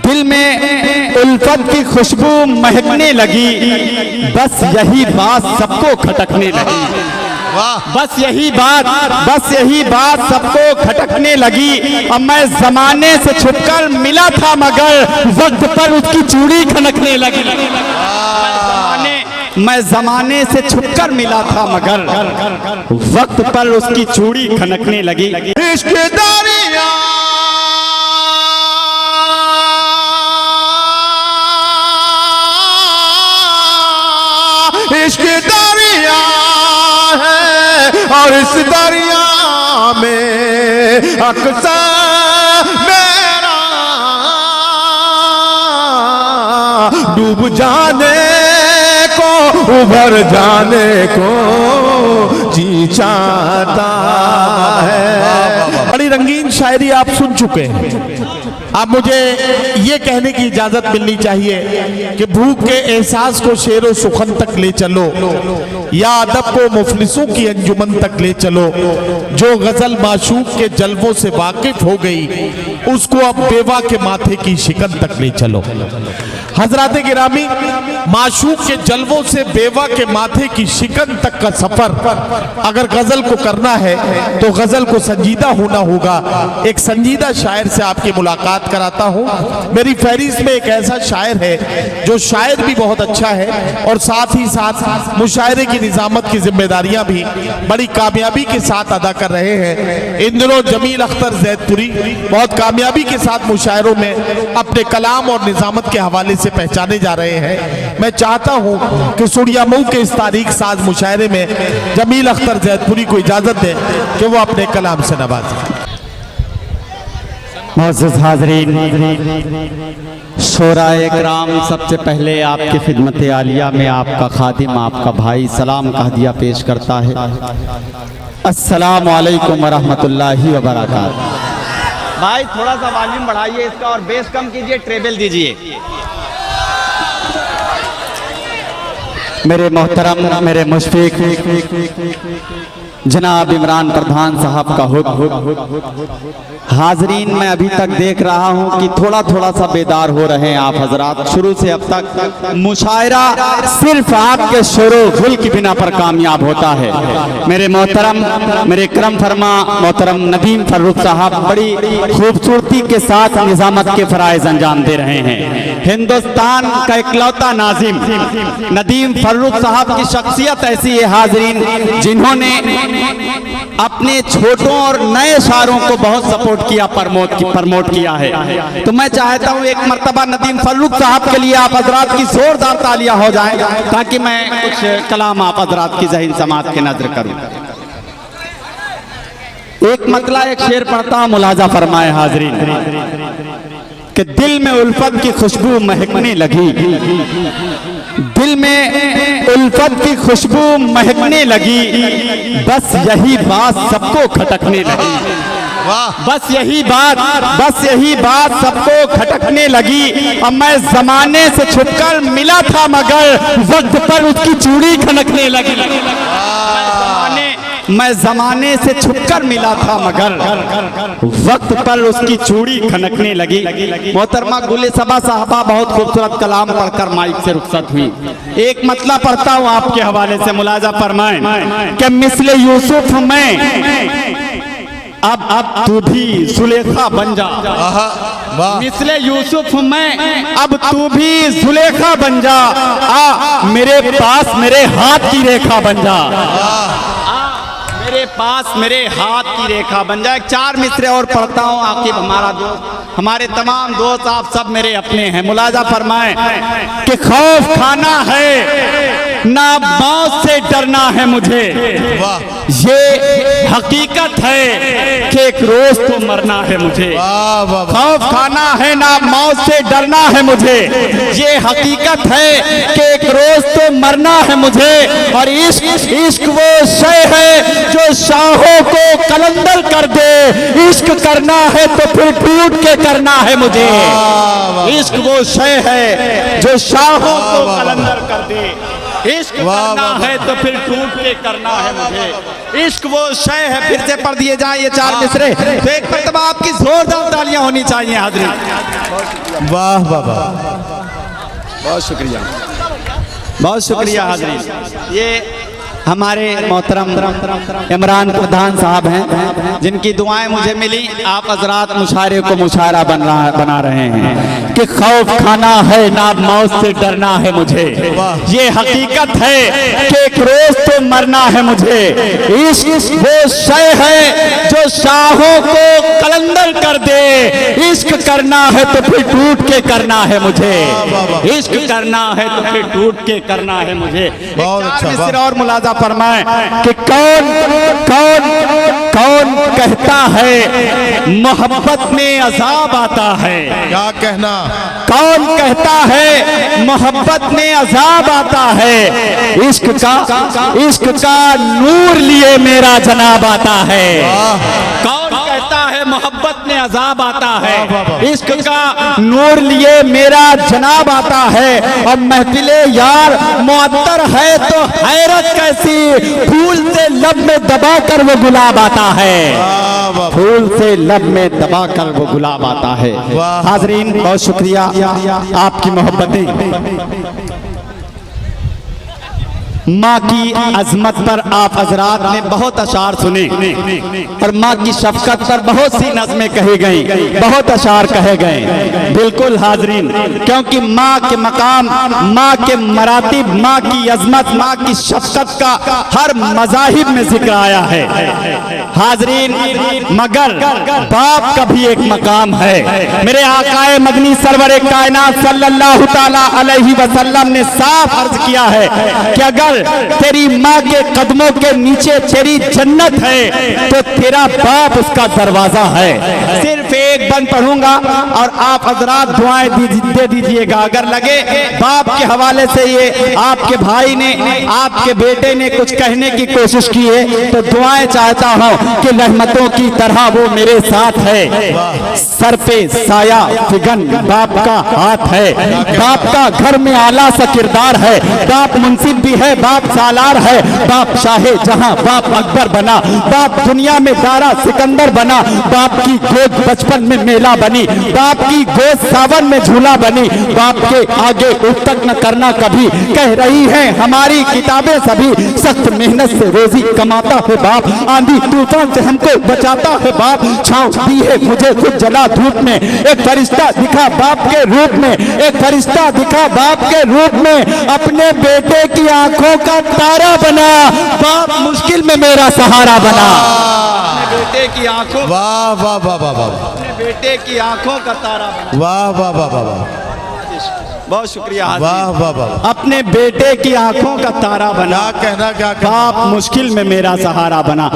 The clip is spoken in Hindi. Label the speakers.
Speaker 1: दिल में उल्फत की खुशबू महकने लगी, बस यही बात सबको खटकने लगी। बस यही बात सबको खटकने लगी। अब मैं जमाने से छुपकर मिला था मगर वक्त पर उसकी चूड़ी खनकने लगी। मैं जमाने से छुपकर मिला था मगर वक्त पर उसकी चूड़ी खनकने लगी।
Speaker 2: इश्क दरिया इश्क दरिया है और इस दरिया में अक्सर मेरा डूब जाने को उभर जाने को जी चाहता है। बड़ी रंगीन शायरी आप सुन चुके हैं। अब मुझे ये कहने की इजाजत मिलनी चाहिए कि भूख के एहसास को शेरो सुखन तक ले चलो या अदब को मुफलिसों की अंजुमन तक ले चलो। जो गजल माशूक के जलवों से वाकिफ हो गई उसको अब बेवा के माथे की शिकन तक ले चलो। हजरात गिरामी, माशूक के जलवों से बेवा के माथे की शिकन तक का सफर अगर गजल को करना है तो गजल को संजीदा होना होगा। एक संजीदा शायर से आपकी मुलाकात कराता हूँ। मेरी फहरिस्त में एक ऐसा शायर है जो शायर भी बहुत अच्छा है और साथ ही साथ मुशायरे की निजामत की जिम्मेदारियां भी बड़ी कामयाबी के साथ अदा कर रहे हैं। इन दिनों जमील अख्तर जैदपुरी बहुत कामयाबी के साथ मुशायरों में अपने कलाम और निजामत के हवाले से पहचाने जा रहे हैं। मैं चाहता हूं कि सुड़ियामऊ के इस तारीख साज मुशायरे में जमील अख्तर जैदपुरी को इजाजत दें कि वो अपने कलाम से नवाजें।
Speaker 1: मोअज़्ज़िज़ हाज़रीन, शोराए किराम, सबसे पहले आपकी खिदमत आलिया में आपका खादिम, आपका भाई सलाम का हदिया पेश करता है। अस्सलामु अलैकुम वरहमतुल्लाहि वबरकातुहू। भाई थोड़ा सा वॉल्यूम बढ़ाइए इसका और बेस कम कीजिए, ट्रेबल दीजिए। मेरे मोहतरम, मेरे मुशफ़िक़ जनाब इमरान प्रधान साहब का हुक्म। हाजरीन, मैं अभी तक देख रहा हूं कि थोड़ा थोड़ा सा बेदार हो रहे हैं आप हजरात। शुरू से अब तक मुशायरा सिर्फ आपके शुरू गुल की बिना पर कामयाब होता है। मेरे मोहतरम, मेरे करम फरमा मोहतरम नदीम फर्रुख साहब बड़ी खूबसूरती के साथ निजामत के फराइज अंजाम दे रहे हैं। हिंदुस्तान का इकलौता नाजिम नदीम फर्रुख साहब की शख्सियत ऐसी है हाजरीन, जिन्होंने अपने छोटों और नए शायरों को बहुत सपोर्ट किया, प्रमोट किया है। तो मैं चाहता हूं एक मर्तबा नदीम फर्रुख साहब के लिए आप हजरात की जोरदार तालियां हो जाएं ताकि मैं कुछ कलाम आप हजरात की ज़हीन समात के नजर करूं। एक मतला एक शेर पढ़ता हूं, मुलाजा फरमाए हाजरीन कि दिल में उल्फत की खुशबू महकने लगी, दिल में उल्फत की खुशबू महकने लगी, बस यही बात सबको खटकने लगी। बस यही बात सबको खटकने लगी। अब मैं जमाने से छुपकर मिला था मगर वक्त पर उसकी चूड़ी खनकने लगी। मैं जमाने से छुपकर मिला था मगर वक्त पर उसकी चूड़ी खनकने लगी। मोहतरमा गुले सबा साहबा बहुत खूबसूरत कलाम पढ़कर माइक से रुखसत हुई। एक मतला पढ़ता हूँ आपके हवाले से, मुलाजा फरमाएं कि मिसले यूसुफ में अब तू भी जुलेखा बन जा। मिसले यूसुफ में अब तू भी जुलेखा बन जा। मेरे पास मेरे हाथ की रेखा बन जा। मेरे पास मेरे हाथ की रेखा बन जाए। 4 मिसरे और पढ़ता हूँ। आकिब हमारा दोस्त, हमारे तमाम दोस्त, आप सब मेरे अपने हैं। मुलाजा फरमाएं कि खौफ खाना है ना मौत से डरना है मुझे, ये हकीकत है कि एक रोज तो मरना है मुझे। खौफ खाना है ना मौत से डरना है मुझे, ये हकीकत है कि एक रोज तो मरना है मुझे। और इश्क वो शय है जो शाहों को कलंदर कर दे, इश्क करना है तो फिर टूट के करना है मुझे। इश्क वो शय है जो शाहों को कलंदर कर दे, इश्क
Speaker 2: वाह,
Speaker 1: करना
Speaker 2: वाह,
Speaker 1: है तो फिर टूट के करना है मुझे। इश्क वो शय है। फिर से पढ़ दिए जाए ये 4 मिसरे। तो एक मरतबा आपकी जोरदार तालियां होनी चाहिए हाज़रीन।
Speaker 2: वाह वाह वाह,
Speaker 1: बहुत शुक्रिया, बहुत शुक्रिया हाज़रीन। ये हमारे मोहतरम इमरान प्रधान साहब हैं, जिनकी दुआएं मुझे मिली। आप हजरात मुशायरे को मुशायरा बना रहे हैं कि खौफ खाना है ना मौत से डरना है मुझे। ये हकीकत है कि एक रोज तो मरना है मुझे। इश्क वो शय है जो शाहों को कलंदर कर दे। इश्क करना है तो फिर टूट के करना है मुझे। इश्क करना है तो फिर टूट के करना है मुझे।
Speaker 2: बहुत अच्छा,
Speaker 1: मिस्र और मुलाजा फरमाए कि कौन कौन कौन कहता है मोहब्बत में अजाब आता है।
Speaker 2: क्या कहना,
Speaker 1: कौन कहता है मोहब्बत में अजाब आता है। इश्क का नूर लिए मेरा जनाब आता है। कौन कहता है मोहब्बत में अजाब आता है। इश्क का नूर लिए मेरा जनाब आता है। और महफिले यार मुअत्तर है तो हैरत कैसी। फूल से लब में दबा कर वो गुलाब आता है। फूल से लब में दबा कर वो गुलाब आता है। हाजरीन बहुत शुक्रिया आपकी मोहब्बतें। माँ की अजमत पर आप हजरात ने बहुत अशार सुने और माँ की शफकत पर बहुत सी नज़में कही गई, बहुत अशार कहे गए। बिल्कुल हाजरीन, क्योंकि माँ के मकाम, माँ के मरातिब, माँ की अजमत, माँ की शफकत का हर मज़ाहिब में जिक्र आया है हाजरीन। मगर बाप का भी एक मकाम है। मेरे आकाए मदनी सरवर कायनात सल्लल्लाहु ताला अलैहि वसल्लम ने साफ अर्ज किया है कि अगर तेरी माँ के कदमों के नीचे तेरी जन्नत है तो तेरा बाप उसका दरवाजा है। सिर्फ एक बंद पढ़ूंगा और आप हजरात दुआएं दे दीजिएगा। अगर लगे बाप के हवाले से ये आपके भाई ने, आपके बेटे ने कुछ कहने की कोशिश की है तो दुआएं चाहता हूं कि रहमतों की तरह वो मेरे साथ है। सर पे साया फिगन बाप का हाथ है। बाप का घर में आला सा किरदार है। बाप मुंसिफ भी है, बाप सालार है। बाप शाहे जहां, बाप अकबर बना। बाप दुनिया में दारा सिकंदर बना। बाप की गोद बचपन में मेला बनी। बाप की गोद सावन में झूला बनी। बाप के आगे उतक न करना कभी, कह रही है हमारी किताबें सभी। सख्त मेहनत से रोजी कमाता है बाप। आंधी तूफान से हमको बचाता है बाप। छांव दी है मुझे खुद जला धूप में। एक फरिश्ता दिखा बाप के रूप में। एक फरिश्ता दिखा बाप के रूप में। अपने बेटे की आंखों का तारा बना। बाप मुश्किल में मेरा सहारा बना। अपने बेटे की आंखों,
Speaker 2: वाह वाह वाह वाह वाह,
Speaker 1: अपने बेटे की आंखों का तारा बना।
Speaker 2: वाह वाह वाह वाह वाह,
Speaker 1: बहुत शुक्रिया।
Speaker 2: वाह वाह वाह,
Speaker 1: अपने बेटे की आंखों का तारा बना।
Speaker 2: क्या कहना, क्या कहना।
Speaker 1: बाप मुश्किल में मेरा सहारा बना।